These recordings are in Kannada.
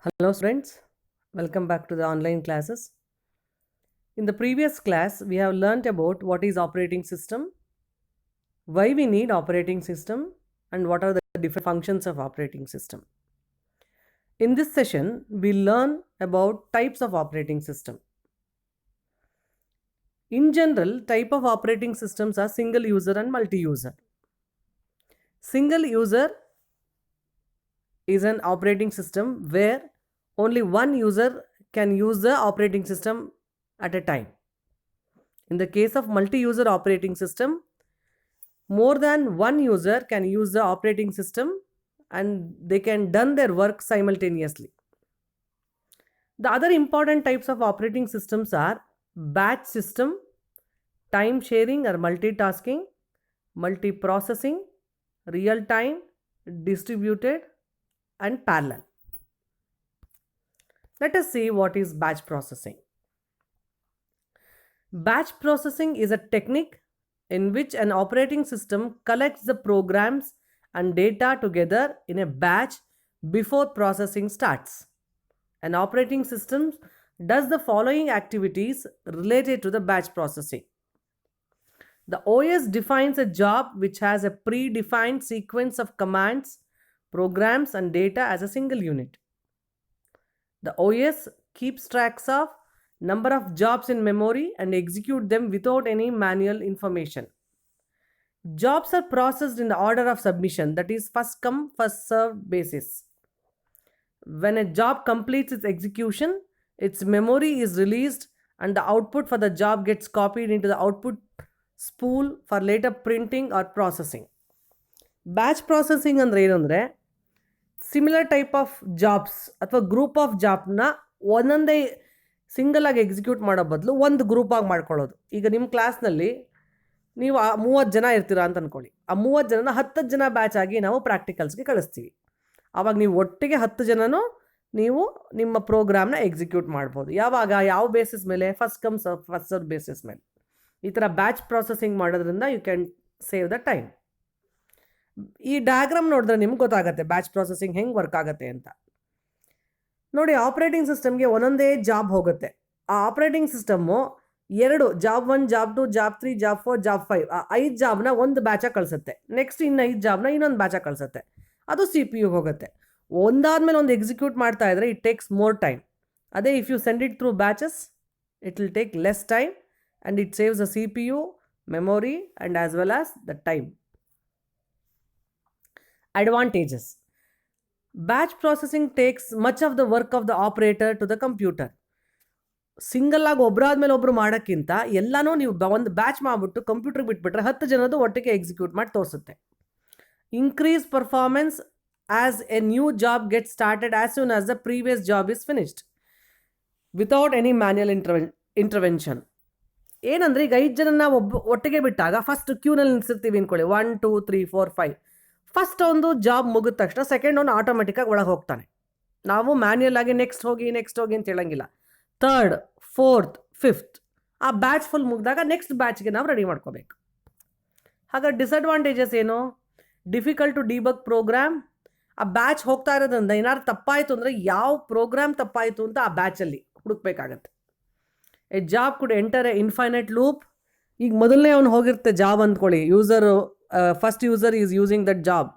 Hello friends, welcome back to the online classes. In the previous class, we have learnt about what is operating system, why we need operating system, and what are the different functions of operating system. In this session, we learn about types of operating system. In general, type of operating systems are single user and multi-user. Single user is an operating system where only one user can use the operating system at a time. In the case of multi-user operating system, more than one user can use the operating system and they can done their work simultaneously. The other important types of operating systems are batch system, time sharing or multitasking, multiprocessing, real time, distributed, and parallel. Let us see what is batch processing. Batch processing is a technique in which an operating system collects the programs and data together in a batch before processing starts. An operating system does the following activities related to the batch processing. The OS defines a job which has a predefined sequence of commands, programs, and data as a single unit. The OS keeps tracks of number of jobs in memory and execute them without any manual information. Jobs are processed in the order of submission, that is first come first served basis. When a job completes its execution, its memory is released and the output for the job gets copied into the output spool for later printing or processing. Batch processing ಅಂದ್ರೆ ಏನು ಅಂದರೆ ಸಿಮಿಲರ್ ಟೈಪ್ ಆಫ್ ಜಾಬ್ಸ್ ಅಥವಾ ಗ್ರೂಪ್ ಆಫ್ ಜಾಬ್ನ ಒಂದೊಂದೇ ಸಿಂಗಲ್ ಆಗಿ ಎಕ್ಸಿಕ್ಯೂಟ್ ಮಾಡೋ ಬದಲು ಒಂದು ಗ್ರೂಪ್ ಆಗಿ ಮಾಡ್ಕೊಳ್ಳೋದು. ಈಗ ನಿಮ್ಮ ಕ್ಲಾಸ್ನಲ್ಲಿ ನೀವು 30 ಜನ ಇರ್ತೀರಾ ಅಂತ ಅಂದ್ಕೊಳ್ಳಿ. ಆ 30 ಜನನ 10 ಜನ ಬ್ಯಾಚ್ ಆಗಿ ನಾವು ಪ್ರಾಕ್ಟಿಕಲ್ಸ್ಗೆ ಕಳಿಸ್ತೀವಿ. ಆವಾಗ ನೀವು ಒಟ್ಟಿಗೆ 10 ಜನನೂ ನೀವು ನಿಮ್ಮ ಪ್ರೋಗ್ರಾಮ್ನ ಎಕ್ಸಿಕ್ಯೂಟ್ ಮಾಡ್ಬೋದು. ಯಾವಾಗ ಯಾವ ಬೇಸಿಸ್ ಮೇಲೆ? First come first serve basis ಮೇಲೆ. ಈ ಥರ ಬ್ಯಾಚ್ ಪ್ರಾಸೆಸಿಂಗ್ ಮಾಡೋದ್ರಿಂದ you can save the time. ಈ ಡಯಾಗ್ರಾಮ್ ನೋಡಿದ್ರೆ ನಿಮ್ಗೆ ಗೊತ್ತಾಗುತ್ತೆ ಬ್ಯಾಚ್ ಪ್ರಾಸೆಸಿಂಗ್ ಹೆಂಗೆ ವರ್ಕ್ ಆಗುತ್ತೆ ಅಂತ. ನೋಡಿ, ಆಪ್ರೇಟಿಂಗ್ ಸಿಸ್ಟಮ್ಗೆ ಒಂದೊಂದೇ ಜಾಬ್ ಹೋಗುತ್ತೆ. ಆ ಆಪ್ರೇಟಿಂಗ್ ಸಿಸ್ಟಮ್ಮು ಎರಡು job 1, job 2, job 3, job 4, job 5 ಆ 5 ಜಾಬ್ನ ಒಂದು ಬ್ಯಾಚಾಗಿ ಕಳಿಸುತ್ತೆ. ನೆಕ್ಸ್ಟ್ ಇನ್ನು 5 ಜಾಬ್ನ ಇನ್ನೊಂದು ಬ್ಯಾಚಾಗಿ ಕಳಿಸುತ್ತೆ. ಅದು ಸಿ ಪಿ ಯುಗೆ ಹೋಗುತ್ತೆ. ಒಂದಾದ್ಮೇಲೆ ಒಂದು ಎಕ್ಸಿಕ್ಯೂಟ್ ಮಾಡ್ತಾ ಇದ್ರೆ ಇಟ್ ಟೇಕ್ಸ್ ಮೋರ್ ಟೈಮ್. ಅದೇ if you send it through batches it will take less time and it saves the CPU, memory and as well as the time. Advantages. Batch processing takes much of the work of the operator to the computer. Single ಆಗಿ ಒಬ್ಬರಾದ್ಮೇಲೆ ಒಬ್ರು ಮಾಡೋಕ್ಕಿಂತ ಎಲ್ಲನೂ ನೀವು ಒಂದು ಬ್ಯಾಚ್ ಮಾಡಿಬಿಟ್ಟು ಕಂಪ್ಯೂಟರ್ಗೆ ಬಿಟ್ಬಿಟ್ರೆ 10 ಜನದ್ದು ಒಟ್ಟಿಗೆ ಎಕ್ಸಿಕ್ಯೂಟ್ ಮಾಡಿ ತೋರಿಸುತ್ತೆ. Increase performance as A new job get started as soon as the previous job is finished without any manual intervention. ಏನಂದರೆ ಈಗ 5 ಜನ ಒಟ್ಟಿಗೆ ಬಿಟ್ಟಾಗ ಫಸ್ಟ್ ಕ್ಯೂನಲ್ಲಿ ನಿಲ್ಸಿರ್ತೀವಿ ಅಂದ್ಕೊಳ್ಳಿ. 1 2 3 4 5. ಫಸ್ಟ್ ಒಂದು ಜಾಬ್ ಮುಗಿದ ತಕ್ಷಣ ಸೆಕೆಂಡ್ ಒಂದು ಆಟೋಮೆಟಿಕ್ಕಾಗಿ ಒಳಗೆ ಹೋಗ್ತಾನೆ. ನಾವು ಮ್ಯಾನ್ಯಲ್ ಆಗಿ ನೆಕ್ಸ್ಟ್ ಹೋಗಿ ಅಂತ ಹೇಳಂಗಿಲ್ಲ. 3rd 4th 5th ಆ ಬ್ಯಾಚ್ ಫುಲ್ ಮುಗಿದಾಗ ನೆಕ್ಸ್ಟ್ ಬ್ಯಾಚ್ಗೆ ನಾವು ರೆಡಿ ಮಾಡ್ಕೋಬೇಕು. ಹಾಗಾದ್ರೆ ಡಿಸಡ್ವಾಂಟೇಜಸ್ ಏನು? Difficult to debug program. ಆ ಬ್ಯಾಚ್ ಹೋಗ್ತಾ ಇರೋದ್ರಿಂದ ಏನಾದ್ರು ತಪ್ಪಾಯಿತು ಅಂದರೆ ಯಾವ ಪ್ರೋಗ್ರಾಮ್ ತಪ್ಪಾಯಿತು ಅಂತ ಆ ಬ್ಯಾಚಲ್ಲಿ ಹುಡುಕ್ಬೇಕಾಗತ್ತೆ. A job could enter a infinite loop. ಈಗ ಮೊದಲನೇ ಅವನು ಹೋಗಿರುತ್ತೆ ಜಾಬ್ ಅಂದ್ಕೊಳ್ಳಿ. User first user is using that job.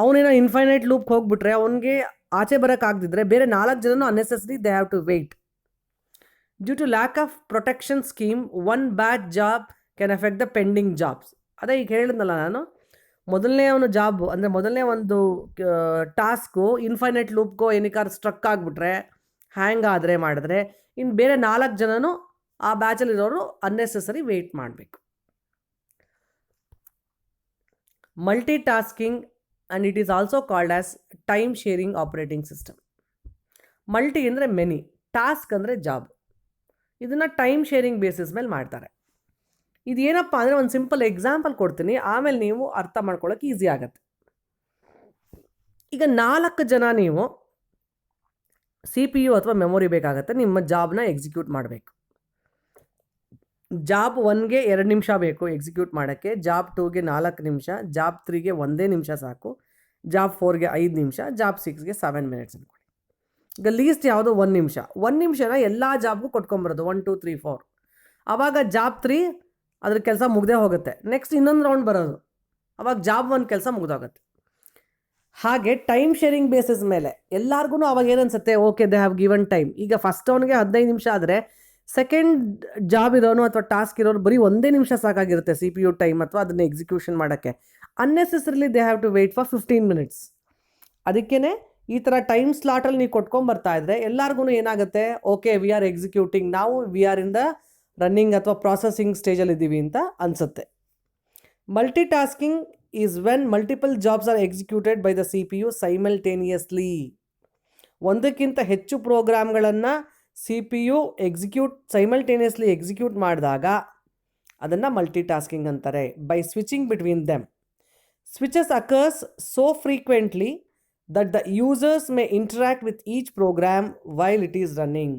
ಅವನೇನೋ ಇನ್ಫೈನೈಟ್ ಲೂಪ್ಗೆ ಹೋಗ್ಬಿಟ್ರೆ ಅವನಿಗೆ ಆಚೆ ಬರೋಕ್ಕಾಗದಿದ್ರೆ ಬೇರೆ 4 ಜನನು unnecessary they have to wait. Due to lack of protection scheme one batch job can effect the pending jobs. ಅದೇ ಈಗ ಹೇಳಿದ್ನಲ್ಲ ನಾನು, ಮೊದಲನೇ ಅವನು ಜಾಬು ಅಂದರೆ ಮೊದಲನೇ ಒಂದು ಟಾಸ್ಕು ಇನ್ಫೈನೈಟ್ ಲೂಪ್ಗೋ ಏನಕ್ಕಾದ್ರು ಸ್ಟ್ರಕ್ ಆಗಿಬಿಟ್ರೆ, ಹ್ಯಾಂಗ್ ಆದರೆ ಮಾಡಿದ್ರೆ ಇನ್ನು ಬೇರೆ 4 ಜನನು ಆ ಬ್ಯಾಚಲ್ಲಿರೋರು ಅನ್ನೆಸೆಸರಿ ವೆಯ್ಟ್ ಮಾಡಬೇಕು. Multi tasking and it is also called as time sharing operating system. Multi ಅಂದರೆ ಮೆನಿ, ಟಾಸ್ಕ್ ಅಂದರೆ ಜಾಬ್. ಇದನ್ನು ಟೈಮ್ ಶೇರಿಂಗ್ ಬೇಸಿಸ್ ಮೇಲೆ ಮಾಡ್ತಾರೆ. ಇದೇನಪ್ಪ ಅಂದರೆ ಒಂದು ಸಿಂಪಲ್ ಎಕ್ಸಾಂಪಲ್ ಕೊಡ್ತೀನಿ, ಆಮೇಲೆ ನೀವು ಅರ್ಥ ಮಾಡ್ಕೊಳ್ಳೋಕೆ ಈಸಿ ಆಗುತ್ತೆ. ಈಗ 4 ಜನ ನೀವು ಸಿ ಪಿ ಯು ಅಥವಾ ಮೆಮೊರಿ ಬೇಕಾಗುತ್ತೆ ನಿಮ್ಮ ಜಾಬ್ನ ಎಕ್ಸಿಕ್ಯೂಟ್ ಮಾಡಬೇಕು. ಜಾಬ್ 1ಗೆ 2 ನಿಮಿಷ ಬೇಕು ಎಕ್ಸಿಕ್ಯೂಟ್ ಮಾಡೋಕ್ಕೆ, ಜಾಬ್ 2ಗೆ 4 ನಿಮಿಷ, ಜಾಬ್ 3ಗೆ 1 ನಿಮಿಷ ಸಾಕು, ಜಾಬ್ 4ಗೆ 5 ನಿಮಿಷ, ಜಾಬ್ 6ಗೆ 7 ಮಿನಿಟ್ಸ್ ಅಂದ್ಕೊಳ್ಳಿ. ಈಗ ಲೀಸ್ಟ್ ಯಾವುದು 1 ನಿಮಿಷ, 1 ನಿಮಿಷನ ಎಲ್ಲ ಜಾಬ್ಗೂ ಕೊಟ್ಕೊಂಬರೋದು 1 2 3 4. ಆವಾಗ ಜಾಬ್ 3 ಅದ್ರ ಕೆಲಸ ಮುಗ್ದೇ ಹೋಗುತ್ತೆ. ನೆಕ್ಸ್ಟ್ ಇನ್ನೊಂದು ರೌಂಡ್ ಬರೋದು, ಅವಾಗ ಜಾಬ್ 1 ಕೆಲಸ ಮುಗ್ದೋಗುತ್ತೆ. ಹಾಗೆ ಟೈಮ್ ಶೇರಿಂಗ್ ಬೇಸಿಸ್ ಮೇಲೆ ಎಲ್ಲರಿಗೂ ಅವಾಗ ಏನನ್ಸುತ್ತೆ, okay they have given time. ಈಗ ಫಸ್ಟ್ ಅವನಿಗೆ 15 ನಿಮಿಷ ಆದರೆ ಸೆಕೆಂಡ್ ಜಾಬ್ ಇರೋನು ಅಥವಾ ಟಾಸ್ಕ್ ಇರೋನು ಬರೀ 1 ನಿಮಿಷ ಸಾಕಾಗಿರುತ್ತೆ CPU ಟೈಮ್ ಅಥವಾ ಅದನ್ನು ಎಕ್ಸಿಕ್ಯೂಷನ್ ಮಾಡೋಕ್ಕೆ. Unnecessarily they have to wait for 15 minutes. ಅದಕ್ಕೇ ಈ ಥರ ಟೈಮ್ ಸ್ಲಾಟಲ್ಲಿ ನೀವು ಕೊಟ್ಕೊಂಬರ್ತಾ ಇದ್ರೆ ಎಲ್ಲರಿಗೂ ಏನಾಗುತ್ತೆ, ಓಕೆ ವಿ ಆರ್ ಎಕ್ಸಿಕ್ಯೂಟಿಂಗ್, ನಾವು we are in the running ಅಥವಾ ಪ್ರಾಸೆಸಿಂಗ್ ಸ್ಟೇಜಲ್ಲಿ ಇದ್ದೀವಿ ಅಂತ ಅನಿಸುತ್ತೆ. Multi tasking is when multiple jobs are executed by the CPU simultaneously. ಒಂದಕ್ಕಿಂತ ಹೆಚ್ಚು ಪ್ರೋಗ್ರಾಮ್ಗಳನ್ನು CPU ಸೈಮಲ್ಟೇನಿಯಸ್ಲಿ ಎಕ್ಸಿಕ್ಯೂಟ್ ಮಾಡಿದಾಗ ಅದನ್ನು ಮಲ್ಟಿ ಟಾಸ್ಕಿಂಗ್ ಅಂತಾರೆ. By switching between them. Switches occurs so frequently that the users may interact with each program while it is running.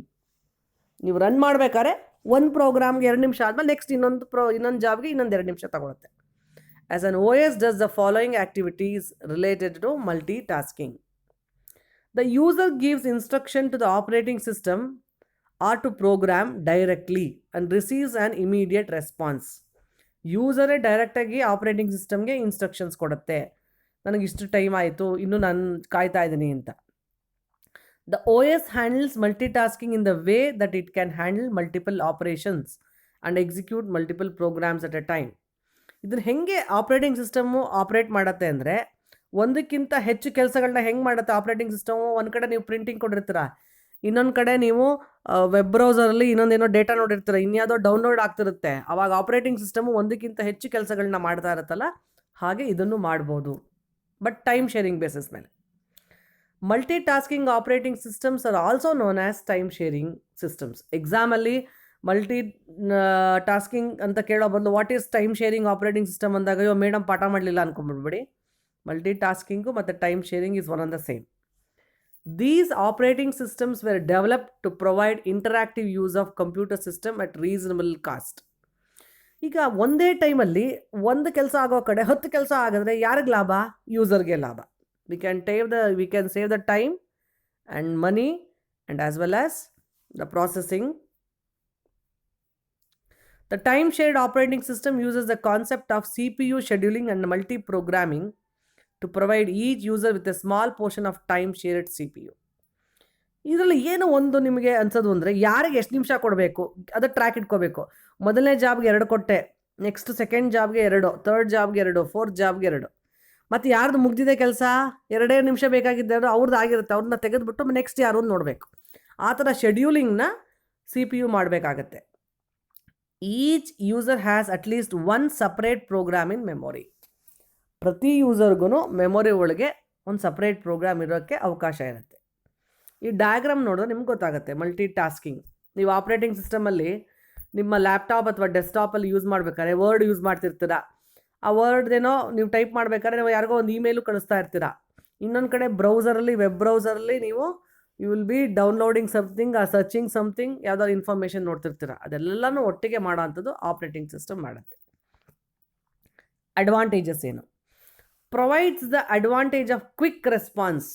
ನೀವು ರನ್ ಮಾಡಬೇಕಾದ್ರೆ ಒಂದು ಪ್ರೋಗ್ರಾಮ್ಗೆ 2 ನಿಮಿಷ ಆದಮೇಲೆ ನೆಕ್ಸ್ಟ್ ಇನ್ನೊಂದು ಜಾಬ್ಗೆ ಇನ್ನೊಂದು 2 ನಿಮಿಷ ತಗೊಳುತ್ತೆ. As an OS does the following activities related to multitasking. The user gives instruction to the operating system or to program directly and receives an immediate response. ಯೂಸರೇ ಡೈರೆಕ್ಟಾಗಿ ಆಪ್ರೇಟಿಂಗ್ ಸಿಸ್ಟಮ್ಗೆ ಇನ್ಸ್ಟ್ರಕ್ಷನ್ಸ್ ಕೊಡುತ್ತೆ, ನನಗೆ ಇಷ್ಟು ಟೈಮ್ ಆಯಿತು, ಇನ್ನೂ ನಾನು ಕಾಯ್ತಾ ಇದ್ದೀನಿ ಅಂತ. The OS handles multitasking in the way that it can handle multiple operations and execute multiple programs at a time. ಇದನ್ನು ಹೆಂಗೆ ಆಪ್ರೇಟಿಂಗ್ ಸಿಸ್ಟಮು ಆಪ್ರೇಟ್ ಮಾಡುತ್ತೆ ಅಂದರೆ, ಒಂದಕ್ಕಿಂತ ಹೆಚ್ಚು ಕೆಲಸಗಳನ್ನ ಹೆಂಗೆ ಮಾಡುತ್ತೆ ಆಪ್ರೇಟಿಂಗ್ ಸಿಸ್ಟಮು. ಒಂದು ಕಡೆ ನೀವು ಪ್ರಿಂಟಿಂಗ್ ಕೊಟ್ಟಿರ್ತೀರ, ಇನ್ನೊಂದು ಕಡೆ ನೀವು ವೆಬ್ ಬ್ರೌಸರಲ್ಲಿ ಇನ್ನೊಂದೇನೋ ಡೇಟಾ ನೋಡಿರ್ತೀರ, ಇನ್ಯಾವುದೋ ಡೌನ್ಲೋಡ್ ಆಗ್ತಿರುತ್ತೆ. ಆವಾಗ ಆಪ್ರೇಟಿಂಗ್ ಸಿಸ್ಟಮು ಒಂದಕ್ಕಿಂತ ಹೆಚ್ಚು ಕೆಲಸಗಳನ್ನ ಮಾಡ್ತಾ ಇರುತ್ತಲ್ಲ, ಹಾಗೆ ಇದನ್ನು ಮಾಡ್ಬೋದು, ಬಟ್ ಟೈಮ್ ಶೇರಿಂಗ್ ಬೇಸಿಸ್ ಮೇಲೆ. Multi tasking operating systems are also known as time sharing systems. ಎಕ್ಸಾಮಲ್ಲಿ ಮಲ್ಟಿ ಟಾಸ್ಕಿಂಗ್ ಅಂತ ಕೇಳೋ ಬದಲು what is time sharing operating system ಅಂದಾಗ ಅಯ್ಯೋ ಮೇಡಮ್ ಪಾಠ ಮಾಡಲಿಲ್ಲ ಅನ್ಕೊಂಡ್ಬಿಡ್ಬೇಡಿ. ಮಲ್ಟಿ ಟಾಸ್ಕಿಂಗು ಮತ್ತು time sharing is one and the same. These operating systems were developed to provide interactive use of computer system at reasonable cost. ಈಗ ಒಂದೇ ಟೈಮಲ್ಲಿ ಒಂದು ಕೆಲಸ ಆಗೋ ಕಡೆ 10 ಕೆಲಸ ಆಗಿದ್ರೆ ಯಾರಿಗೆ ಲಾಭ? ಯೂಸರ್ಗೆ ಲಾಭ. we can save the time and money and as well as the processing. The time shared operating system uses the concept of CPU scheduling and multi-programming to provide each user with a small portion of time shared CPU. ಇದರಲ್ಲಿ ಏನು ಒಂದು ನಿಮಗೆ ಅನ್ಸೋದು ಅಂದರೆ, ಯಾರಿಗೆ ಎಷ್ಟು ನಿಮಿಷ ಕೊಡಬೇಕು ಅದು ಟ್ರ್ಯಾಕ್ ಇಟ್ಕೋಬೇಕು. ಮೊದಲನೇ ಜಾಬ್ಗೆ 2 ಕೊಟ್ಟೆ, ನೆಕ್ಸ್ಟ್ ಸೆಕೆಂಡ್ ಜಾಬ್ಗೆ 2, ಥರ್ಡ್ ಜಾಬ್ಗೆ 2, ಫೋರ್ತ್ ಜಾಬ್ಗೆ 2. ಮತ್ತು ಯಾರ್ದು ಮುಗ್ದಿದೆ ಕೆಲಸ 2 ನಿಮಿಷ ಬೇಕಾಗಿದ್ದು ಅವ್ರದ್ದು ಆಗಿರುತ್ತೆ, ಅವ್ರನ್ನ ತೆಗೆದುಬಿಟ್ಟು ನೆಕ್ಸ್ಟ್ ಯಾರು ಅಂತ ನೋಡಬೇಕು. ಆ ಥರ ಶೆಡ್ಯೂಲಿಂಗ್ನ CPU ಮಾಡಬೇಕಾಗತ್ತೆ. Each user has at least 1 separate program in memory. ಪ್ರತಿ ಯೂಸರ್ಗೂ ಮೆಮೊರಿ ಒಳಗೆ ಒಂದು ಸಪ್ರೇಟ್ ಪ್ರೋಗ್ರಾಮ್ ಇರೋಕ್ಕೆ ಅವಕಾಶ ಇರುತ್ತೆ. ಈ ಡಯಾಗ್ರಾಮ್ ನೋಡಿದ್ರೆ ನಿಮ್ಗೆ ಗೊತ್ತಾಗುತ್ತೆ ಮಲ್ಟಿ ಟಾಸ್ಕಿಂಗ್. ನೀವು ಆಪ್ರೇಟಿಂಗ್ ಸಿಸ್ಟಮಲ್ಲಿ ನಿಮ್ಮ ಲ್ಯಾಪ್ಟಾಪ್ ಅಥವಾ ಡೆಸ್ಕ್ಟಾಪಲ್ಲಿ ಯೂಸ್ ಮಾಡಬೇಕಾದ್ರೆ ವರ್ಡ್ ಯೂಸ್ ಮಾಡ್ತಿರ್ತೀರ. ಆ ವರ್ಡ್ದೇನೋ ನೀವು ಟೈಪ್ ಮಾಡಬೇಕಾದ್ರೆ ನೀವು ಯಾರಿಗೋ ಒಂದು ಇಮೇಲು ಕಳಿಸ್ತಾ ಇರ್ತೀರ. ಇನ್ನೊಂದು ಕಡೆ ಬ್ರೌಸರಲ್ಲಿ ವೆಬ್ ಬ್ರೌಸರಲ್ಲಿ ನೀವು you will be downloading something or searching something, ಯಾವುದಾದ್ರು ಇನ್ಫಾರ್ಮೇಷನ್ ನೋಡ್ತಿರ್ತೀರ. ಅದೆಲ್ಲನೂ ಒಟ್ಟಿಗೆ ಮಾಡೋ ಅಂಥದ್ದು ಆಪ್ರೇಟಿಂಗ್ ಸಿಸ್ಟಮ್ ಮಾಡುತ್ತೆ. ಅಡ್ವಾಂಟೇಜಸ್ ಏನು? Provides the advantage of quick response.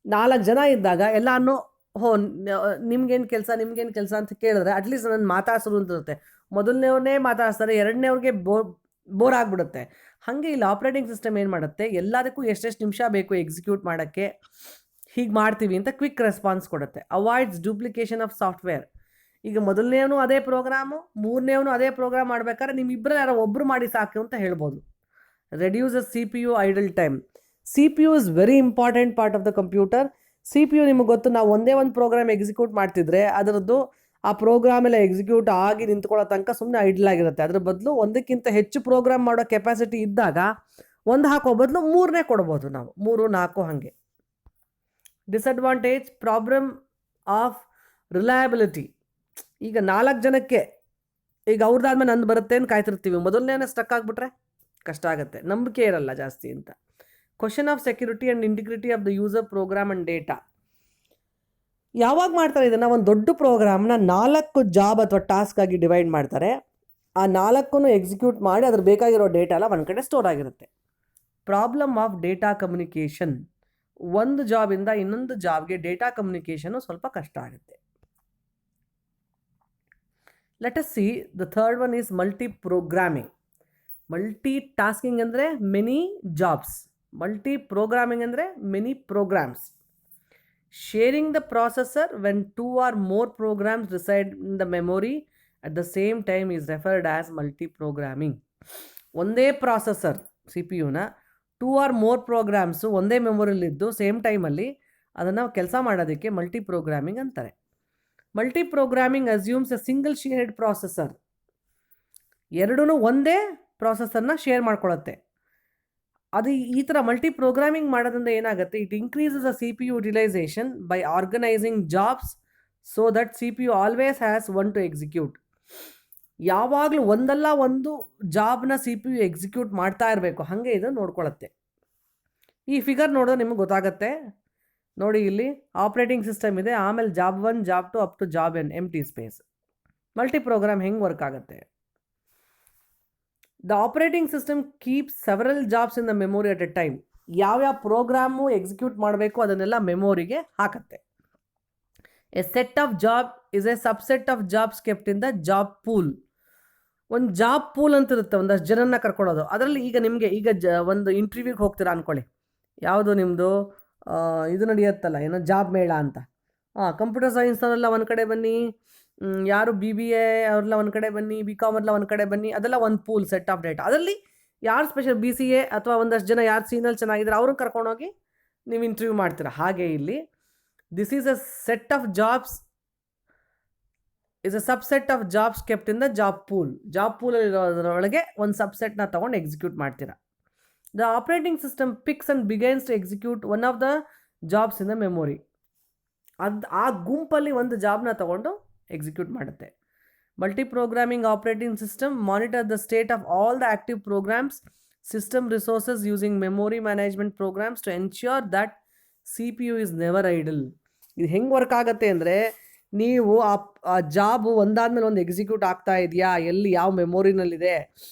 4 ಜನ ಇದ್ದಾಗ ಎಲ್ಲನೂ ನಿಮ್ಗೇನು ಕೆಲಸ ಅಂತ ಕೇಳಿದ್ರೆ ಅಟ್ಲೀಸ್ಟ್ ನನ್ನ ಮಾತಾಡ್ಸೋದು ಅಂತ ಇರುತ್ತೆ. ಮೊದಲನೇವ್ರನ್ನೇ ಮಾತಾಡ್ತಾರೆ, ಎರಡನೇವ್ರಿಗೆ ಬೋರ್ ಆಗಿಬಿಡುತ್ತೆ. ಹಾಗೆ ಇಲ್ಲಿ ಆಪ್ರೇಟಿಂಗ್ ಸಿಸ್ಟಮ್ ಏನು ಮಾಡುತ್ತೆ, ಎಲ್ಲದಕ್ಕೂ ಎಷ್ಟೆಷ್ಟು ನಿಮಿಷ ಬೇಕು ಎಕ್ಸಿಕ್ಯೂಟ್ ಮಾಡೋಕ್ಕೆ, ಹೀಗೆ ಮಾಡ್ತೀವಿ ಅಂತ ಕ್ವಿಕ್ ರೆಸ್ಪಾನ್ಸ್ ಕೊಡುತ್ತೆ. Avoids duplication of software. ಈಗ ಮೊದಲನೇವನು ಅದೇ ಪ್ರೋಗ್ರಾಮು, ಮೂರನೇವನು ಅದೇ ಪ್ರೋಗ್ರಾಮ್ ಮಾಡಬೇಕಾದ್ರೆ ನಿಮ್ಮಿಬ್ಬರು ಯಾರೋ ಒಬ್ಬರು ಮಾಡಿ ಸಾಕು ಅಂತ ಹೇಳ್ಬೋದು. Reduces CPU idle time. CPU is very important part of the computer. CPU ನಿಮಗೆ ಗೊತ್ತು, ನಾವು ಒಂದೇ ಒಂದು ಪ್ರೋಗ್ರಾಮ್ ಎಕ್ಸಿಕ್ಯೂಟ್ ಮಾಡ್ತಿದ್ರೆ ಅದರದ್ದು ಆ ಪ್ರೋಗ್ರಾಮ್ ಎಲ್ಲ ಎಕ್ಸಿಕ್ಯೂಟ್ ಆಗಿ ನಿಂತ್ಕೊಳ್ಳೋ ತನಕ ಸುಮ್ಮನೆ ಐಡಲ್ ಆಗಿರುತ್ತೆ. ಅದ್ರ ಬದಲು ಒಂದಕ್ಕಿಂತ ಹೆಚ್ಚು ಪ್ರೋಗ್ರಾಮ್ ಮಾಡೋ ಕೆಪಾಸಿಟಿ ಇದ್ದಾಗ ಒಂದು ಹಾಕೋ ಬದಲು 3ನೇ ಕೊಡ್ಬೋದು ನಾವು, 3, 4 ಹಾಗೆ. Disadvantage problem of reliability. ಈಗ 4 ಜನಕ್ಕೆ ಈಗ ಅವ್ರದ್ದಾದ್ಮೇಲೆ ನಂದು ಬರುತ್ತೆ ಅಂತ ಕಾಯ್ತಿರ್ತೀವಿ. ಮೊದಲನೇ ಸ್ಟಕ್ ಆಗಿಬಿಟ್ರೆ ಕಷ್ಟ ಆಗುತ್ತೆ, ನಂಬಿಕೆ ಇರಲ್ಲ ಜಾಸ್ತಿ ಅಂತ. Question of security and integrity of the user program and data. ಯಾವಾಗ ಮಾಡ್ತಾರೆ ಇದನ್ನು? ಒಂದು ದೊಡ್ಡ ಪ್ರೋಗ್ರಾಮ್ನ 4 ಜಾಬ್ ಅಥವಾ ಟಾಸ್ಕ್ ಆಗಿ ಡಿವೈಡ್ ಮಾಡ್ತಾರೆ. ಆ 4 ಎಕ್ಸಿಕ್ಯೂಟ್ ಮಾಡಿ ಅದ್ರ ಬೇಕಾಗಿರೋ ಡೇಟಾ ಎಲ್ಲ ಒಂದು ಕಡೆ ಸ್ಟೋರ್ ಆಗಿರುತ್ತೆ. Problem of data communication. ಒಂದು ಜಾಬಿಂದ ಇನ್ನೊಂದು ಜಾಬ್ಗೆ ಡೇಟಾ ಕಮ್ಯುನಿಕೇಷನು ಸ್ವಲ್ಪ ಕಷ್ಟ ಆಗುತ್ತೆ. Let us see the third one is multi programming. Multi tasking ಅಂದರೆ ಮೆನಿ ಜಾಬ್ಸ್, ಮಲ್ಟಿ ಪ್ರೋಗ್ರಾಮಿಂಗ್ ಅಂದರೆ many programs. Sharing the processor when 2 or more programs reside in the memory at the same time is referred as multi programming. ಒಂದೇ ಪ್ರಾಸೆಸರ್ CPU-ನ 2 or more ಪ್ರೋಗ್ರಾಮ್ಸು ಒಂದೇ ಮೆಮೊರಿಲಿದ್ದು ಸೇಮ್ ಟೈಮಲ್ಲಿ ಅದನ್ನು ಕೆಲಸ ಮಾಡೋದಕ್ಕೆ ಮಲ್ಟಿ ಪ್ರೋಗ್ರಾಮಿಂಗ್ ಅಂತಾರೆ. Multi programming assumes a single shared processor. ಎರಡೂ ಒಂದೇ ಪ್ರಾಸೆಸರ್ನ ಶೇರ್ ಮಾಡ್ಕೊಳ್ಳುತ್ತೆ. ಅದು ಈ ಥರ ಮಲ್ಟಿ ಪ್ರೋಗ್ರಾಮಿಂಗ್ ಮಾಡೋದ್ರಿಂದ ಏನಾಗುತ್ತೆ, it increases a CPU utilisation by organising jobs so that CPU always has one to execute. ಯಾವಾಗಲೂ ಒಂದಲ್ಲ ಒಂದು ಜಾಬ್ನ CPU ಎಕ್ಸಿಕ್ಯೂಟ್ ಮಾಡ್ತಾ ಇರಬೇಕು, ಹಾಗೆ ಇದು ನೋಡ್ಕೊಳ್ಳುತ್ತೆ. ಈ ಫಿಗರ್ ನೋಡಿದ್ರೆ ನಿಮಗೆ ಗೊತ್ತಾಗುತ್ತೆ. ನೋಡಿ, ಇಲ್ಲಿ ಆಪ್ರೇಟಿಂಗ್ ಸಿಸ್ಟಮ್ ಇದೆ, ಆಮೇಲೆ job 1, job 2 up to job N empty space. Multi program ಹೆಂಗೆ ವರ್ಕ್ ಆಗುತ್ತೆ? The operating system keeps several jobs in the memory at a time. ಯಾವ್ಯಾವ ಪ್ರೋಗ್ರಾಮು ಎಕ್ಸಿಕ್ಯೂಟ್ ಮಾಡಬೇಕು ಅದನ್ನೆಲ್ಲ ಮೆಮೊರಿಗೆ ಹಾಕತ್ತೆ. A set of job is a subset of jobs kept in the job pool. ಒಂದು ಜಾಬ್ ಪೂಲ್ ಅಂತ ಇರುತ್ತೆ, ಒಂದಷ್ಟು ಜನನ ಕರ್ಕೊಳ್ಳೋದು. ಅದರಲ್ಲಿ ಈಗ ನಿಮಗೆ ಒಂದು ಇಂಟರ್ವ್ಯೂಗೆ ಹೋಗ್ತೀರಾ ಅಂದ್ಕೊಳ್ಳಿ. ಯಾವುದು ನಿಮ್ಮದು ಇದು ನಡೆಯುತ್ತಲ್ಲ, ಏನೋ ಜಾಬ್ ಮೇಳ ಅಂತ. ಕಂಪ್ಯೂಟರ್ ಸೈನ್ಸ್ನವರೆಲ್ಲ ಒಂದು ಕಡೆ ಬನ್ನಿ, ಯಾರು BBA ಅವ್ರೆಲ್ಲ ಒಂದು ಕಡೆ ಬನ್ನಿ, BCom ಅವ್ರೆಲ್ಲ ಒಂದು ಕಡೆ ಬನ್ನಿ. ಅದೆಲ್ಲ ಒಂದು ಪೂಲ್, ಸೆಟ್ ಆಫ್ ಡೇಟಾ. ಅದರಲ್ಲಿ ಯಾರು ಸ್ಪೆಷಲ್ BCA ಅಥವಾ ಒಂದಷ್ಟು ಜನ ಯಾರು ಸೀನಲ್ಲಿ ಚೆನ್ನಾಗಿದ್ದಾರೆ ಅವ್ರನ್ನ ಕರ್ಕೊಂಡೋಗಿ ನೀವು ಇಂಟರ್ವ್ಯೂ ಮಾಡ್ತೀರಾ. ಹಾಗೆ ಇಲ್ಲಿ this is a set of jobs is a subset of jobs kept in the job pool. Job ಪೂಲಲ್ಲಿರೋದ್ರೊಳಗೆ ಒಂದು ಸಬ್ಸೆಟ್ನ ತೊಗೊಂಡು ಎಕ್ಸಿಕ್ಯೂಟ್ ಮಾಡ್ತೀರಾ. The operating system picks and begins to execute one of the jobs in the memory. ಆ ಗುಂಪಲ್ಲಿ ಒಂದು ಜಾಬ್ನ ತೊಗೊಂಡು ಎಕ್ಸಿಕ್ಯೂಟ್ ಮಾಡುತ್ತೆ. Multi programming operating system monitor the state of all the active programs, system resources using memory management programs to ensure that CPU is never idle. ಇದು ಹೆಂಗೆ ವರ್ಕ್ ಆಗುತ್ತೆ ಅಂದರೆ, ನೀವು ಆ ಜಾಬು ಒಂದಾದ್ಮೇಲೆ ಒಂದು ಎಕ್ಸಿಕ್ಯೂಟ್ ಆಗ್ತಾ ಇದೆಯಾ, ಎಲ್ಲಿ ಯಾವ ಮೆಮೊರಿನಲ್ಲಿದೆ,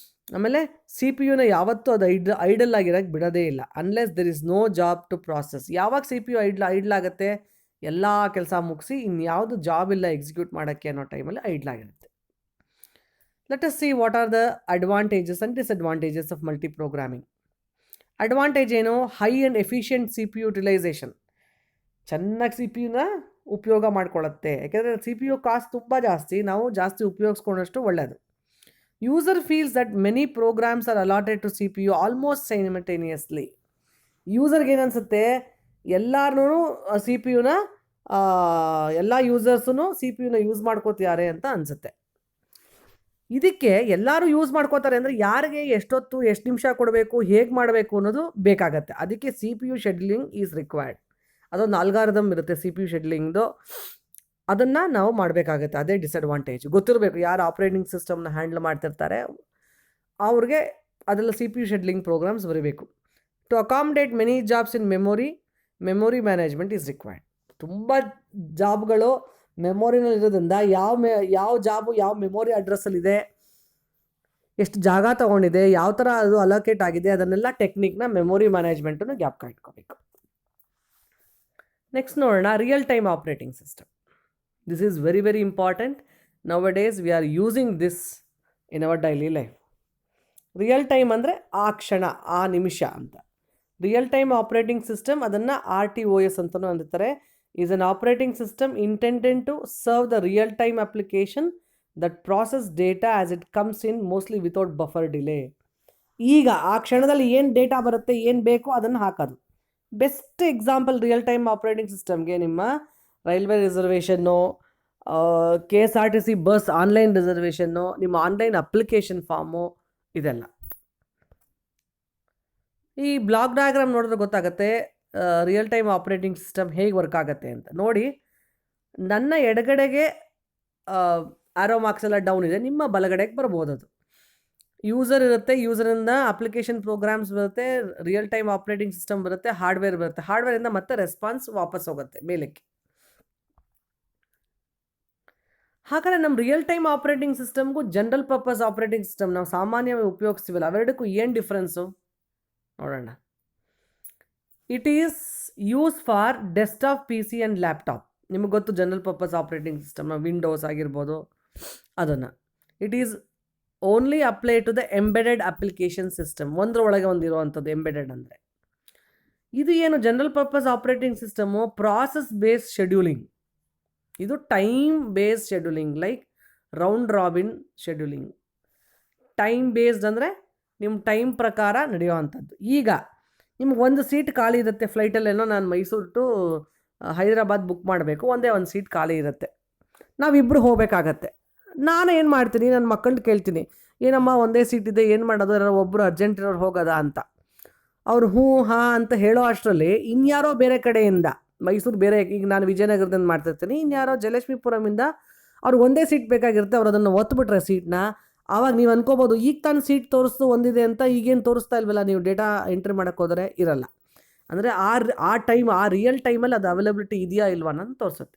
ಆಮೇಲೆ CPU ಯಾವತ್ತೂ ಅದು ಐಡಲ್ ಆಗಿರೋಕ್ಕೆ ಬಿಡೋದೇ ಇಲ್ಲ. Unless there is no job to process. ಯಾವಾಗ CPU ಐಡ್ಲ್ ಆಗುತ್ತೆ, ಎಲ್ಲ ಕೆಲಸ ಮುಗಿಸಿ ಇನ್ಯಾವುದು ಜಾಬ್ ಇಲ್ಲ ಎಕ್ಸಿಕ್ಯೂಟ್ ಮಾಡೋಕ್ಕೆ ಅನ್ನೋ ಟೈಮಲ್ಲಿ ಐಡ್ಲ್ ಆಗಿರುತ್ತೆ. Let us see what are the advantages and disadvantages of multi programming. Advantage ಏನು? High and efficient CPU utilisation. ಚೆನ್ನಾಗಿ CPU ಉಪಯೋಗ ಮಾಡ್ಕೊಳ್ಳುತ್ತೆ. ಯಾಕೆಂದರೆ CPU ಕಾಸ್ಟ್ ತುಂಬ ಜಾಸ್ತಿ, ನಾವು ಜಾಸ್ತಿ ಉಪಯೋಗಿಸ್ಕೊಂಡಷ್ಟು ಒಳ್ಳೆಯದು. User feels that many programs are allotted to CPU almost simultaneously. ಯೂಸರ್ಗೆ ಏನನ್ಸುತ್ತೆ, ಎಲ್ಲರೂ CPU ಎಲ್ಲ ಯೂಸರ್ಸೂ CPU ಯೂಸ್ ಮಾಡ್ಕೋತಿದ್ದಾರೆ ಅಂತ ಅನಿಸುತ್ತೆ. ಇದಕ್ಕೆ ಎಲ್ಲರೂ ಯೂಸ್ ಮಾಡ್ಕೋತಾರೆ ಅಂದರೆ ಯಾರಿಗೆ ಎಷ್ಟೊತ್ತು ಎಷ್ಟು ನಿಮಿಷ ಕೊಡಬೇಕು, ಹೇಗೆ ಮಾಡಬೇಕು ಅನ್ನೋದು ಬೇಕಾಗತ್ತೆ. ಅದಕ್ಕೆ CPU ಶೆಡ್ಯೂಲಿಂಗ್ ಈಸ್ ರಿಕ್ವೈರ್ಡ್. ಅದೊಂದು ಅಲ್ಗಾರಿದಮ್ ಇರುತ್ತೆ CPU ಶೆಡ್ಯೂಲಿಂಗ್ದು, ಅದನ್ನು ನಾವು ಮಾಡಬೇಕಾಗತ್ತೆ. ಅದೇ ಡಿಸ್ಅಡ್ವಾಂಟೇಜ್. ಗೊತ್ತಿರಬೇಕು ಯಾರು ಆಪ್ರೇಟಿಂಗ್ ಸಿಸ್ಟಮ್ನ ಹ್ಯಾಂಡಲ್ ಮಾಡ್ತಿರ್ತಾರೆ ಅವ್ರಿಗೆ ಅದೆಲ್ಲ CPU ಶೆಡ್ಯೂಲಿಂಗ್ ಪ್ರೋಗ್ರಾಮ್ಸ್ ಬರೀಬೇಕು. To accommodate many jobs in memory management is required. ತುಂಬ ಜಾಬ್ಗಳು ಮೆಮೊರಿನಲ್ಲಿರೋದ್ರಿಂದ ಯಾವ ಜಾಬು ಯಾವ ಮೆಮೊರಿ ಅಡ್ರೆಸ್ಸಲ್ಲಿದೆ, ಎಷ್ಟು ಜಾಗ ತೊಗೊಂಡಿದೆ, ಯಾವ ಥರ ಅದು ಅಲೋಕೇಟ್ ಆಗಿದೆ, ಅದನ್ನೆಲ್ಲ ಟೆಕ್ನಿಕ್ನ ಮೆಮೊರಿ ಮ್ಯಾನೇಜ್ಮೆಂಟನ್ನು ಜ್ಞಾಪಕ ಇಟ್ಕೋಬೇಕು. ನೆಕ್ಸ್ಟ್ ನೋಡೋಣ, real time operating system. This is very very important. Nowadays we are using this in our daily life. Real time ಅಂದರೆ ಆ ಕ್ಷಣ, ಆ ನಿಮಿಷ ಅಂತ. ರಿಯಲ್ ಟೈಮ್ ಆಪ್ರೇಟಿಂಗ್ ಸಿಸ್ಟಮ್, ಅದನ್ನು RTOS ಅಂತಲೂ ಅಂತಾರೆ. Is an operating system intended to serve the real time application that process data as it comes in mostly without buffer delay. ಈಗ ಆ ಕ್ಷಣದಲ್ಲಿ ಏನು ಡೇಟಾ ಬರುತ್ತೆ, ಏನು ಬೇಕೋ ಅದನ್ನು ಹಾಕೋದು. Best example real time operating ಸಿಸ್ಟಮ್ಗೆ ನಿಮ್ಮ railway reservation, KSRTC bus online reservation, ನಿಮ್ಮ ಆನ್ಲೈನ್ ಅಪ್ಲಿಕೇಶನ್ ಫಾರ್ಮು, ಇದೆಲ್ಲ. ಈ ಬ್ಲಾಕ್ ಡಯಾಗ್ರಾಮ್ ನೋಡಿದ್ರೆ ಗೊತ್ತಾಗುತ್ತೆ ರಿಯಲ್ ಟೈಮ್ ಆಪ್ರೇಟಿಂಗ್ ಸಿಸ್ಟಮ್ ಹೇಗೆ ವರ್ಕ್ ಆಗುತ್ತೆ ಅಂತ. ನೋಡಿ, ನನ್ನ ಎಡಗಡೆಗೆ ಆರೋ ಮಾರ್ಕ್ಸ್ ಎಲ್ಲ ಡೌನ್ ಇದೆ, ನಿಮ್ಮ ಬಲಗಡೆಗೆ ಬರ್ಬೋದು. ಅದು ಯೂಸರ್ ಇರುತ್ತೆ, ಯೂಸರಿಂದ ಅಪ್ಲಿಕೇಶನ್ ಪ್ರೋಗ್ರಾಮ್ಸ್ ಬರುತ್ತೆ, ರಿಯಲ್ ಟೈಮ್ ಆಪ್ರೇಟಿಂಗ್ ಸಿಸ್ಟಮ್ ಬರುತ್ತೆ, ಹಾರ್ಡ್ವೇರ್ ಬರುತ್ತೆ. ಹಾರ್ಡ್ವೇರಿಂದ ಮತ್ತೆ ರೆಸ್ಪಾನ್ಸ್ ವಾಪಸ್ ಹೋಗುತ್ತೆ ಮೇಲಕ್ಕೆ. ಹಾಗಾದರೆ ನಮ್ಮ ರಿಯಲ್ ಟೈಮ್ ಆಪ್ರೇಟಿಂಗ್ ಸಿಸ್ಟಮ್ಗೂ ಜನರಲ್ ಪರ್ಪಸ್ ಆಪ್ರೇಟಿಂಗ್ ಸಿಸ್ಟಮ್ ನಾವು ಸಾಮಾನ್ಯವಾಗಿ ಉಪಯೋಗಿಸ್ತೀವಲ್ಲ, ಅವೆರಡಕ್ಕೂ ಏನು ಡಿಫ್ರೆನ್ಸು ನೋಡೋಣ. It is use for desktop P C and laptop. ನಿಮಗೆ ಗೊತ್ತು ಜನರಲ್ ಪರ್ಪಸ್ ಆಪ್ರೇಟಿಂಗ್ ಸಿಸ್ಟಮ್ನ ವಿಂಡೋಸ್ ಆಗಿರ್ಬೋದು ಅದನ್ನು. It is only apply to the embedded application system. ಒಂದರೊಳಗೆ ಒಂದಿರುವಂಥದ್ದು ಎಂಬೆಡೆಡ್ ಅಂದರೆ. ಇದು ಏನು general purpose operating system process based scheduling. ಇದು time based scheduling, like round robin scheduling. Time based ಅಂದರೆ ನಿಮ್ಮ ಟೈಮ್ ಪ್ರಕಾರ ನಡೆಯುವಂಥದ್ದು. ಈಗ ನಿಮ್ಗೆ ಒಂದು ಸೀಟ್ ಖಾಲಿ ಇರುತ್ತೆ ಫ್ಲೈಟಲ್ಲೇನೋ, ನಾನು ಮೈಸೂರು ಟು ಹೈದರಾಬಾದ್ ಬುಕ್ ಮಾಡಬೇಕು, ಒಂದೇ ಒಂದು ಸೀಟ್ ಖಾಲಿ ಇರುತ್ತೆ, ನಾವಿಬ್ಬರು ಹೋಗಬೇಕಾಗತ್ತೆ. ನಾನು ಏನು ಮಾಡ್ತೀನಿ, ನನ್ನ ಮಕ್ಕಳನ್ನ ಕೇಳ್ತೀನಿ, ಏನಮ್ಮ ಒಂದೇ ಸೀಟ್ ಇದೆ, ಏನು ಮಾಡೋದು, ಯಾರೋ ಒಬ್ಬರು ಅರ್ಜೆಂಟ್ ಇರೋರು ಹೋಗೋದಾ ಅಂತ. ಅವ್ರು ಹ್ಞೂ ಹಾಂ ಅಂತ ಹೇಳೋ ಅಷ್ಟರಲ್ಲಿ ಇನ್ಯಾರೋ ಬೇರೆ ಕಡೆಯಿಂದ, ಮೈಸೂರು ಬೇರೆ, ಈಗ ನಾನು ವಿಜಯನಗರದಿಂದ ಮಾಡ್ತಿರ್ತೀನಿ, ಇನ್ಯಾರೋ ಜಲಕ್ಷ್ಮೀಪುರಮಿಂದ ಅವ್ರಿಗೆ ಒಂದೇ ಸೀಟ್ ಬೇಕಾಗಿರುತ್ತೆ, ಅವ್ರು ಅದನ್ನು ಒತ್ತುಬಿಟ್ರೆ ಸೀಟ್ನ, ಆವಾಗ ನೀವು ಅನ್ಕೋಬೋದು ಈಗ ತಾನು ಸೀಟ್ ತೋರಿಸ್ತು ಒಂದಿದೆ ಅಂತ, ಈಗೇನು ತೋರಿಸ್ತಾ ಇಲ್ವಲ್ಲ, ನೀವು ಡೇಟಾ ಎಂಟ್ರಿ ಮಾಡೋಕ್ಕೆ ಹೋದರೆ ಇರಲ್ಲ. ಅಂದರೆ ಆ ಟೈಮ್, ಆ ರಿಯಲ್ ಟೈಮಲ್ಲಿ ಅದು ಅವೈಲಬಿಲಿಟಿ ಇದೆಯಾ ಇಲ್ವಾ ಅನ್ನೋದು ತೋರಿಸುತ್ತೆ.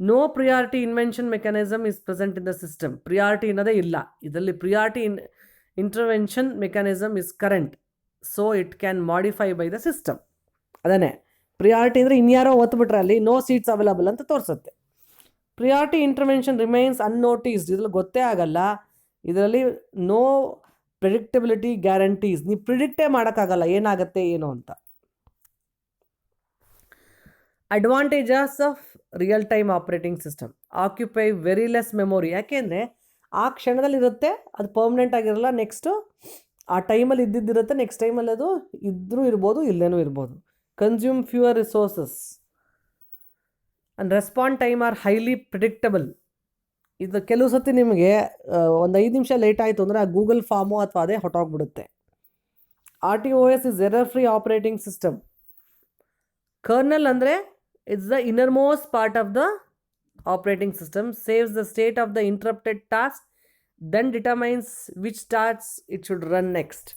No priority invention mechanism is present in the system. Priority ಅನ್ನೋದೇ ಇಲ್ಲ ಇದರಲ್ಲಿ. Priority intervention mechanism is current, so it can modify by the system. ಅದನ್ನೇ ಪ್ರಿಯಾರಿಟಿ ಅಂದರೆ ಇನ್ಯಾರೋ ಒತ್ತುಬಿಟ್ರೆ ಅಲ್ಲಿ ನೋ ಸೀಟ್ಸ್ ಅವೈಲಬಲ್ ಅಂತ ತೋರಿಸುತ್ತೆ. Priority intervention remains unnoticed. ಇದರಲ್ಲಿ ಗೊತ್ತೇ ಆಗಲ್ಲ, ಇದರಲ್ಲಿ ನೋ ಪ್ರಿಡಿಕ್ಟಬಿಲಿಟಿ ಗ್ಯಾರಂಟೀಸ್. ನೀವು ಪ್ರಿಡಿಕ್ಟೇ ಮಾಡೋಕ್ಕಾಗಲ್ಲ ಏನಾಗುತ್ತೆ ಏನು ಅಂತ. Advantages of real time operating system: occupy very less memory. ಯಾಕೆಂದರೆ ಆ ಕ್ಷಣದಲ್ಲಿರುತ್ತೆ, ಅದು ಪರ್ಮನೆಂಟ್ ಆಗಿರಲ್ಲ, ನೆಕ್ಸ್ಟು ಆ ಟೈಮಲ್ಲಿ ಇದ್ದಿದ್ದಿರುತ್ತೆ, ನೆಕ್ಸ್ಟ್ ಟೈಮಲ್ಲಿ ಅದು ಇದ್ದರೂ ಇರ್ಬೋದು, ಇಲ್ಲೇನೂ ಇರ್ಬೋದು. Consume fewer resources and respond time are highly predictable. ಇದು ಕೆಲವು ಸತಿ ನಿಮಗೆ ಒಂದು 5 ನಿಮಿಷ ಲೇಟ್ ಆಯಿತು ಅಂದರೆ ಆ ಗೂಗಲ್ ಫಾರ್ಮು ಅಥವಾ ಅದೇ ಹೊಟ್ಟೋಗ್ಬಿಡುತ್ತೆ. RTOS is error free operating system. Kernel ಅಂದರೆ it's the inner most part of the operating system, saves the state of the interrupted task, then determines which task it should run next.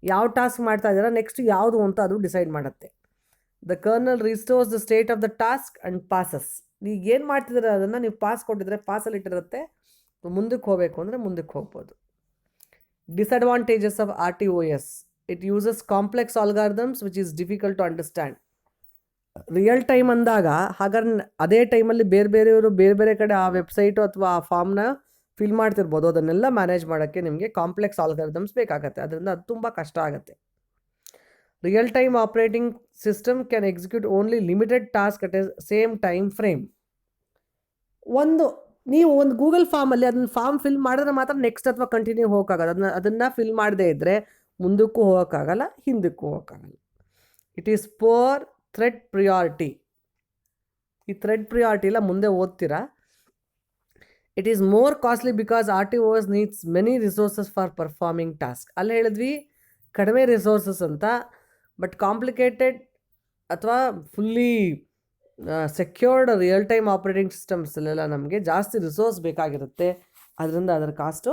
ಯಾವ ಟಾಸ್ಕ್ ಮಾಡ್ತಾ ಇದ್ದೀರಾ, ನೆಕ್ಸ್ಟ್ ಯಾವುದು ಅಂತ ಅದು ಡಿಸೈಡ್ ಮಾಡುತ್ತೆ. The kernel restores the state of the task and passes. ಈಗ ಏನು ಮಾಡ್ತಿದ್ರೆ ಅದನ್ನು ನೀವು ಪಾಸ್ ಕೊಟ್ಟಿದ್ರೆ ಪಾಸಲ್ಲಿ ಇಟ್ಟಿರುತ್ತೆ, ಮುಂದಕ್ಕೆ ಹೋಗಬೇಕು ಅಂದರೆ ಮುಂದಕ್ಕೆ ಹೋಗ್ಬೋದು. Disadvantages of RTOS: it uses complex algorithms which is difficult to understand. Real time ಅಂದಾಗ ಹಾಗಾದ್ರೆ ಅದೇ ಟೈಮಲ್ಲಿ ಬೇರೆಯವರು ಬೇರೆ ಕಡೆ ಆ ವೆಬ್ಸೈಟು ಅಥವಾ ಆ ಫಾರ್ಮ್ನ ಫಿಲ್ ಮಾಡ್ತಿರ್ಬೋದು, ಅದನ್ನೆಲ್ಲ ಮ್ಯಾನೇಜ್ ಮಾಡೋಕ್ಕೆ ನಿಮಗೆ ಕಾಂಪ್ಲೆಕ್ಸ್ ಆಲ್ಗಾರಿದಮ್ಸ್ ಬೇಕಾಗತ್ತೆ, ಅದರಿಂದ ಅದು ತುಂಬ ಕಷ್ಟ ಆಗುತ್ತೆ. Real time operating system can execute only limited task at A same time frame. ನೀವು ಒಂದು ಗೂಗಲ್ ಫಾರ್ಮಲ್ಲಿ ಅದನ್ನ ಫಾರ್ಮ್ ಫಿಲ್ ಮಾಡಿದ್ರೆ ಮಾತ್ರ ನೆಕ್ಸ್ಟ್ ಅಥವಾ ಕಂಟಿನ್ಯೂ ಹೋಗೋಕ್ಕಾಗಲ್ಲ. ಅದನ್ನು ಫಿಲ್ ಮಾಡದೇ ಇದ್ದರೆ ಮುಂದಕ್ಕೂ ಹೋಗೋಕ್ಕಾಗಲ್ಲ, ಹಿಂದಕ್ಕೂ ಹೋಗೋಕ್ಕಾಗಲ್ಲ. It is poor thread priority. ಈ ಥ್ರೆಡ್ ಪ್ರಿಯಾರಿಟಿ ಎಲ್ಲ ಮುಂದೆ ಓದ್ತೀರಾ. It is more costly because RTOS needs many resources for performing task. ಅಲ್ಲಿ ಹೇಳಿದ್ವಿ ಕಡಿಮೆ ರಿಸೋರ್ಸಸ್ ಅಂತ, ಬಟ್ ಕಾಂಪ್ಲಿಕೇಟೆಡ್ ಅಥವಾ fully secured real time operating ಸಿಸ್ಟಮ್ಸಲ್ಲೆಲ್ಲ ನಮಗೆ ಜಾಸ್ತಿ ರಿಸೋರ್ಸ್ ಬೇಕಾಗಿರುತ್ತೆ, ಅದರಿಂದ ಅದರ ಕಾಸ್ಟು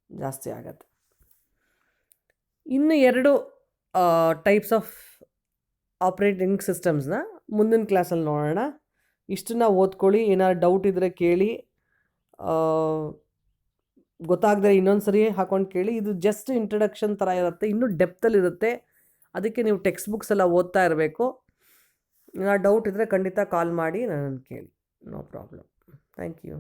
ಜಾಸ್ತಿ ಆಗುತ್ತೆ. ಇನ್ನು 2 ಟೈಪ್ಸ್ ಆಫ್ ಆಪ್ರೇಟಿಂಗ್ ಸಿಸ್ಟಮ್ಸ್ನ ಮುಂದಿನ ಕ್ಲಾಸಲ್ಲಿ ನೋಡೋಣ. ಇಷ್ಟನ್ನ ಓದ್ಕೊಳ್ಳಿ, ಏನಾದ್ರು ಡೌಟ್ ಇದ್ದರೆ ಕೇಳಿ, ಗೊತ್ತಾಗದೆ ಇನ್ನೊಂದು ಸರಿ ಹಾಕೊಂಡು ಕೇಳಿ. ಇದು ಜಸ್ಟ್ ಇಂಟ್ರಡಕ್ಷನ್ ಥರ ಇರುತ್ತೆ, ಇನ್ನೂ ಡೆಪ್ತಲ್ಲಿರುತ್ತೆ, ಅದಕ್ಕೆ ನೀವು ಟೆಕ್ಸ್ಟ್ ಬುಕ್ಸ್ ಎಲ್ಲ ಓದ್ತಾ ಇರಬೇಕು. ಡೌಟ್ ಇದ್ದರೆ ಖಂಡಿತ ಕಾಲ್ ಮಾಡಿ ನನ್ನನ್ನು ಕೇಳಿ, ನೋ ಪ್ರಾಬ್ಲಮ್. Thank you.